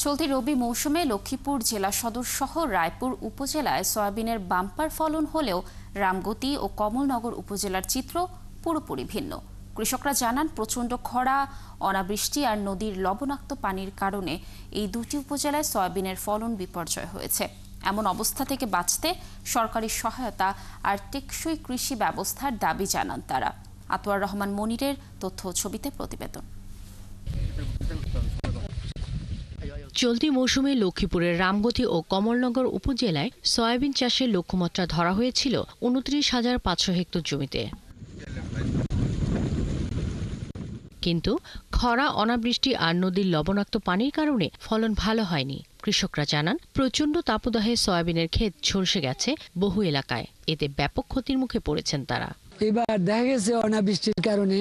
চলতি রবি মৌসুমে লক্ষ্মীপুর জেলা সদর সহ রায়পুর উপজেলায় সয়াবিনের বাম্পার ফলন হলেও রামগতি ও কমলনগর উপজেলার চিত্র পুরোপুরি ভিন্ন। কৃষকরা জানান, প্রচণ্ড খরা, অনাবৃষ্টি আর নদীর লবণাক্ত পানির কারণে এই দুটি উপজেলায় সয়াবিনের ফলন বিপর্যয় হয়েছে। এমন অবস্থা থেকে বাঁচতে সরকারি সহায়তা আর টেকসই কৃষি ব্যবস্থার দাবি জানান তারা। আতোয়ার রহমান মনিরের তথ্য ও ছবিতে প্রতিবেদন। চলতি মৌসুমে লক্ষ্মীপুরের রামগতি ও কমলনগর উপজেলায় সয়াবিন চাষের লক্ষ্যমাত্রা ধরা হয়েছিল ২৯,৫০০ হেক্টর জমিতে। কিন্তু খরা, অনাবৃষ্টি আর নদীর লবণাক্ত পানির কারণে ফলন ভালো হয়নি। কৃষকরা জানান, প্রচণ্ড তাপদাহে সয়াবিনের ক্ষেত ঝলসে গেছে বহু এলাকায়। এতে ব্যাপক ক্ষতির মুখে পড়েছেন তারা। এবার দেখা গেছে অনাবৃষ্টির কারণে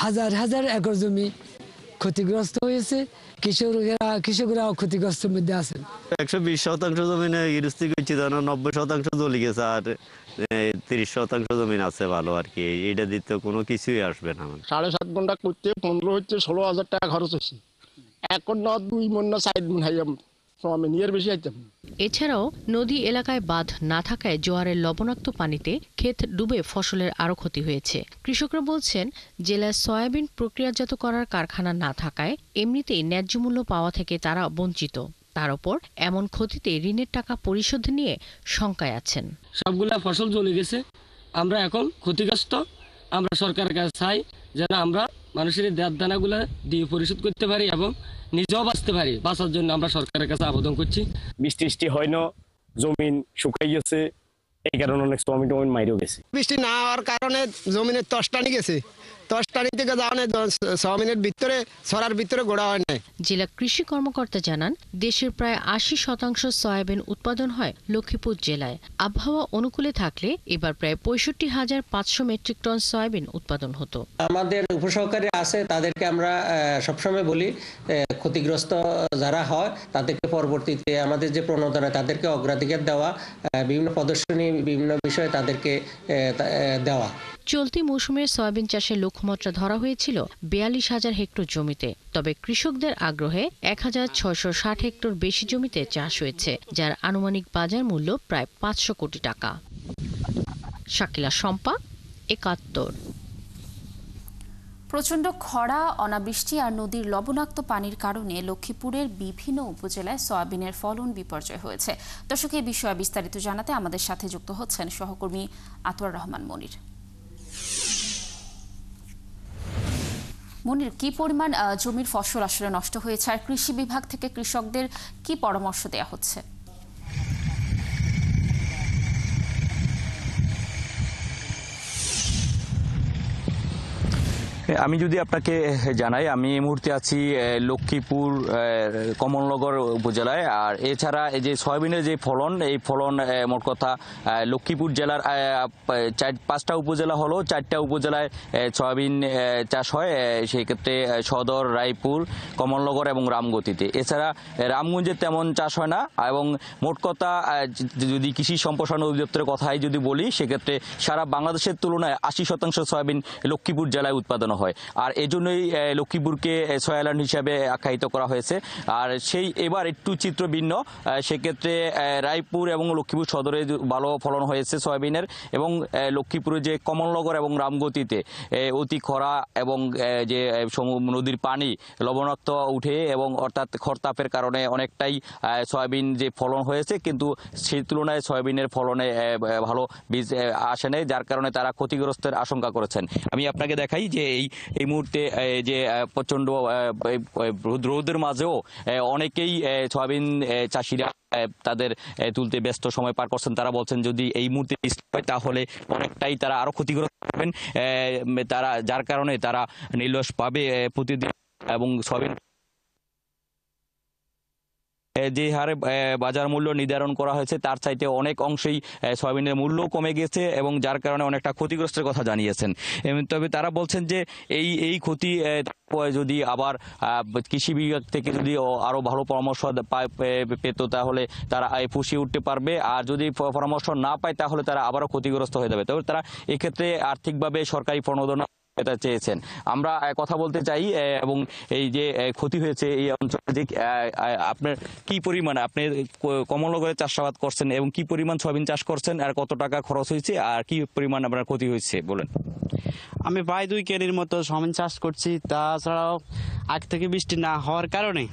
হাজার হাজার একর জমি ক্ষতিগ্রস্ত হয়েছে। কৃষকরাও ক্ষতিগ্রস্তের মধ্যে আছেন। ১২০% জমিনে গৃহস্থী করছি, ৯০% জ্বলে গেছে, আর ৩০% জমিন আছে ভালো আর কি। এটা দিতে কোনো কিছুই আসবে না। ৭.৫ ঘন্টা করতে ১৫ হচ্ছে ১৬,০০০ টাকা খরচ হচ্ছে। এখন না ২ মণ না ৪ মণ হাইয়াম বেশি আইতাম। এছাড়াও নদী এলাকায় বাঁধ না থাকায় জোয়ারের লবণাক্ত পানিতে ক্ষেত ডুবে ফসলের আরও ক্ষতি হয়েছে। কৃষকরা বলছেন, জেলায় সয়াবিন প্রক্রিয়াজাত করার কারখানা না থাকায় এমনিতেই ন্যায্য মূল্য পাওয়া থেকে তারা বঞ্চিত। তার উপর এমন ক্ষতিতে ঋণের টাকা পরিশোধ নিয়ে শঙ্কায় আছেন। সবগুলা ফসল জ্বলে গেছে, আমরা এখন ক্ষতিগ্রস্ত। আমরা সরকারের কাছে চাই যেন আমরা মানুষের দেড় দানাগুলা দিয়ে পরিশোধ করতে পারি এবং নিজেও বাঁচতে পারি। বাঁচার জন্য আমরা সরকারের কাছে আবেদন করছি। বৃষ্টি হয় না, জমিন শুকাই গেছে, এই কারণে অনেক জমিন মাইরেও গেছে। বৃষ্টি না হওয়ার কারণে জমিনের তসটানি গেছে। তসটানি থেকে যাওয়ানে জমিনের ভিতরে ছড়ার ভিতরে গোড়া হয় না। জেলা কৃষি কর্মকর্তা জানান, দেশের প্রায় ৮০% সয়াবিন উৎপাদন হয় লক্ষ্মীপুর জেলায়। আবহাওয়া অনুকূলে থাকলে এবার প্রায় ৬৫,৫০০ মেট্রিক টন সয়াবিন উৎপাদন হতো। আমাদের উপসহকারী আছে, তাদেরকে আমরা সবসময় বলি ক্ষতিগ্রস্ত যারা হয় তাদেরকে পরবর্তীতে আমাদের যে প্রণোদনা, তাদেরকে অগ্রাধিকার দেওয়া, বিভিন্ন প্রদর্শনী, বিভিন্ন বিষয়ে তাদেরকে দেওয়া। চলতি মৌসুমে সয়াবিন চাষের লক্ষ্যমাত্রা ধরা হয়েছিল ৪২,০০০ হেক্টর জমিতে। তবে কৃষকদের আগ্রহে ১,৬৬০ হেক্টর বেশি জমিতে চাষ হয়েছে, যার আনুমানিক বাজার মূল্য প্রায় ৫০০ কোটি টাকা। শাকিলা শম্পা, ৭১। প্রচণ্ড খরা, অনাবৃষ্টি আর নদীর লবণাক্ত পানির কারণে লক্ষ্মীপুরের বিভিন্ন উপজেলায় সয়াবিনের ফলন বিপর্যয় হয়েছে। দর্শক, এই বিষয়ে বিস্তারিত জানাতে আমাদের সাথে যুক্ত হচ্ছেন সহকর্মী আতোয়ার রহমান মনির। মনির, কি পরিমাণ জমির ফসল আসলে নষ্ট হয়েছে আর কৃষি বিভাগ থেকে কৃষকদের কি পরামর্শ দেওয়া হচ্ছে? আমি যদি আপনাকে জানাই, আমি এই মুহূর্তে আছি লক্ষ্মীপুর কমলনগর উপজেলায়। আর এছাড়া এই যে সয়াবিনের যে ফলন, এই ফলন মোট কথা লক্ষ্মীপুর জেলার ৫টা উপজেলা হলো, 4টা উপজেলায় সয়াবিন চাষ হয়। সেই ক্ষেত্রে সদর, রায়পুর, কমলনগর এবং রামগতিতে। এছাড়া রামগঞ্জে তেমন চাষ হয় না। এবং মোট কথা যদি কৃষি সম্প্রসারণ অধিদপ্তরের কথাই যদি বলি, সেক্ষেত্রে সারা বাংলাদেশের তুলনায় ৮০% সয়াবিন লক্ষ্মীপুর জেলায় উৎপাদন হয়। আর এই জন্যই লক্ষ্মীপুরকে সয়া আইল্যান্ড হিসাবে আখ্যায়িত করা হয়েছে। আর সেই এবার একটু চিত্র ভিন্ন। সেক্ষেত্রে রায়পুর এবং লক্ষ্মীপুর সদরে ভালো ফলন হয়েছে সয়াবিনের, এবং লক্ষ্মীপুরে যে কমলনগর এবং রামগতিতে অতি খরা এবং যে নদীর পানি লবণাক্ত উঠে এবং অর্থাৎ খরতাপের কারণে অনেকটাই সয়াবিন যে ফলন হয়েছে, কিন্তু সেই তুলনায় সয়াবিনের ফলনে ভালো বীজ আসে নাই, যার কারণে তারা ক্ষতিগ্রস্তের আশঙ্কা করেছেন। আমি আপনাকে দেখাই যে এই মুহূর্তে যে প্রচণ্ড রোদের মাঝেও অনেকেই সয়াবিন চাষিরা তাদের তুলতে ব্যস্ত সময় পার করছেন। তারা বলছেন, যদি এই মুহূর্তে হয় তাহলে অনেকটাই তারা আরো ক্ষতিগ্রস্ত হবেন, তারা যার কারণে তারা নির্লস পাবে প্রতিদিন। এবং সয়াবিন যে হারে বাজার মূল্য নির্ধারণ করা হয়েছে, তার চাইতে অনেক অংশেই সয়াবিনের মূল্য কমে গেছে, এবং যার কারণে অনেকটা ক্ষতিগ্রস্তের কথা জানিয়েছেন। তবে তারা বলছেন যে এই ক্ষতি যদি আবার কৃষি বিভাগ থেকে যদি আরো ভালো পরামর্শ পেত, তাহলে তারা পুষিয়ে উঠতে পারবে। আর যদি পরামর্শ না পায়, তাহলে তারা আবারও ক্ষতিগ্রস্ত হয়ে যাবে। তবে তারা এক্ষেত্রে আর্থিকভাবে সরকারি প্রণোদনা এটা চেয়েছেন। আমরা কথা বলতে চাই এবং এই যে ক্ষতি হয়েছে এই অঞ্চলে যে আপনার কি পরিমাণ আপনি কমলনগরে চাষাবাদ করছেন এবং কি পরিমাণ সয়াবিন চাষ করছেন আর কত টাকা খরচ হয়েছে আর কি পরিমাণ আপনার ক্ষতি হয়েছে বলেন। আমি প্রায় 2 কেরির মতো সয়াবিন চাষ করছি। তাছাড়াও আগ থেকে বৃষ্টি না হওয়ার কারণে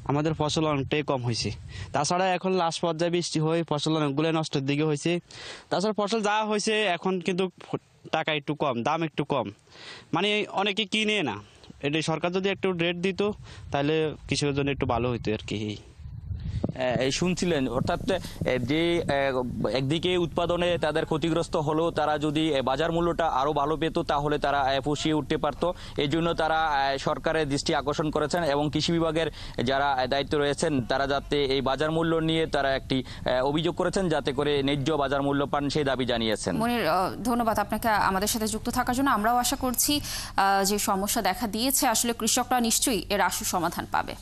আমাদের ফসল অনেকটাই কম হয়েছে। তাছাড়া এখন লাস্ট পর্যায়ে বৃষ্টি হয়ে ফসল অনেকগুলো নষ্টের দিকে হয়েছে। তাছাড়া ফসল যা হয়েছে এখন কিন্তু টাকা একটু কম, দাম একটু কম, মানে অনেকে কিনে না। এটা সরকার যদি একটু রেট দিত তাহলে কৃষকের জন্য একটু ভালো হইতো আর কি। শুনছিলেন অর্থাৎ যে একদিকে উৎপাদনে তাদের ক্ষতিগ্রস্ত হলেও তারা যদি বাজার মূল্যটা আরো ভালো পেত তাহলে তারা পুষিয়ে উঠতে পারত। এই জন্য তারা সরকারের দৃষ্টি আকর্ষণ করেছেন এবং কৃষি বিভাগের যারা দায়িত্ব রয়েছেন তারা যাতে এই বাজার মূল্য নিয়ে তারা একটি অভিযোগ করেছেন যাতে করে ন্যায্য বাজার মূল্য পান সেই দাবি জানিয়েছেন। মনির, ধন্যবাদ আপনাকে আমাদের সাথে যুক্ত থাকার জন্য। আমরাও আশা করছি যে সমস্যা দেখা দিয়েছে আসলে কৃষকরা নিশ্চয়ই এর আশু সমাধান পাবে।